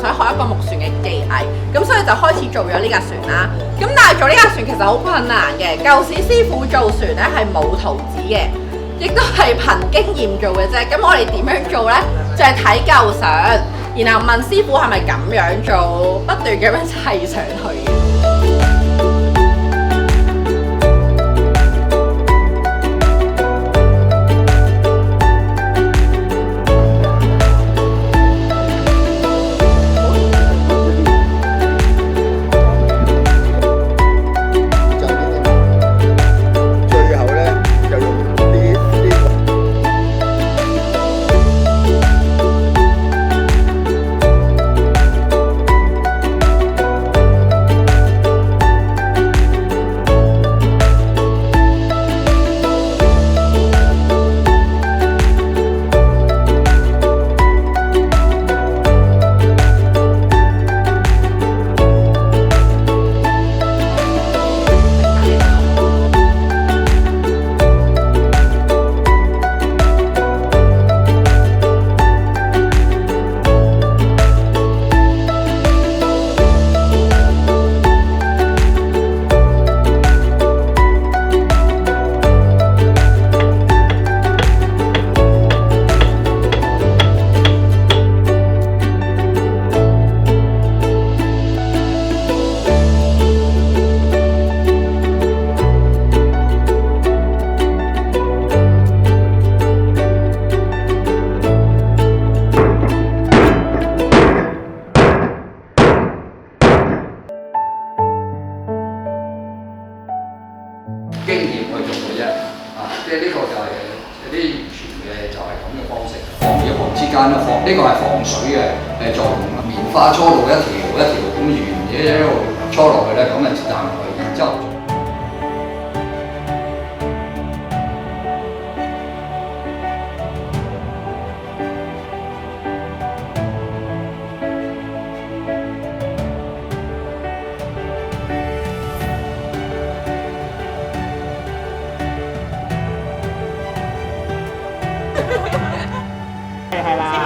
想學一個木船嘅技藝，咁所以就開始做咗呢架船啦。咁但係做呢架船其實好困難嘅，舊時師傅做船咧係冇圖紙嘅，亦都係憑經驗做嘅啫。咁我哋點樣做呢？就係睇舊相，然後問師傅係咪咁樣做，不斷咁樣砌上去嘅。經驗去做嘅啫，即係呢個就係有啲完全嘅就係咁嘅方式。行與行之間咧，呢個係防水嘅作用啦。棉花搓到一條一條咁圓嘅一路搓落去咧，咁啊彈落去，然之後。係啦。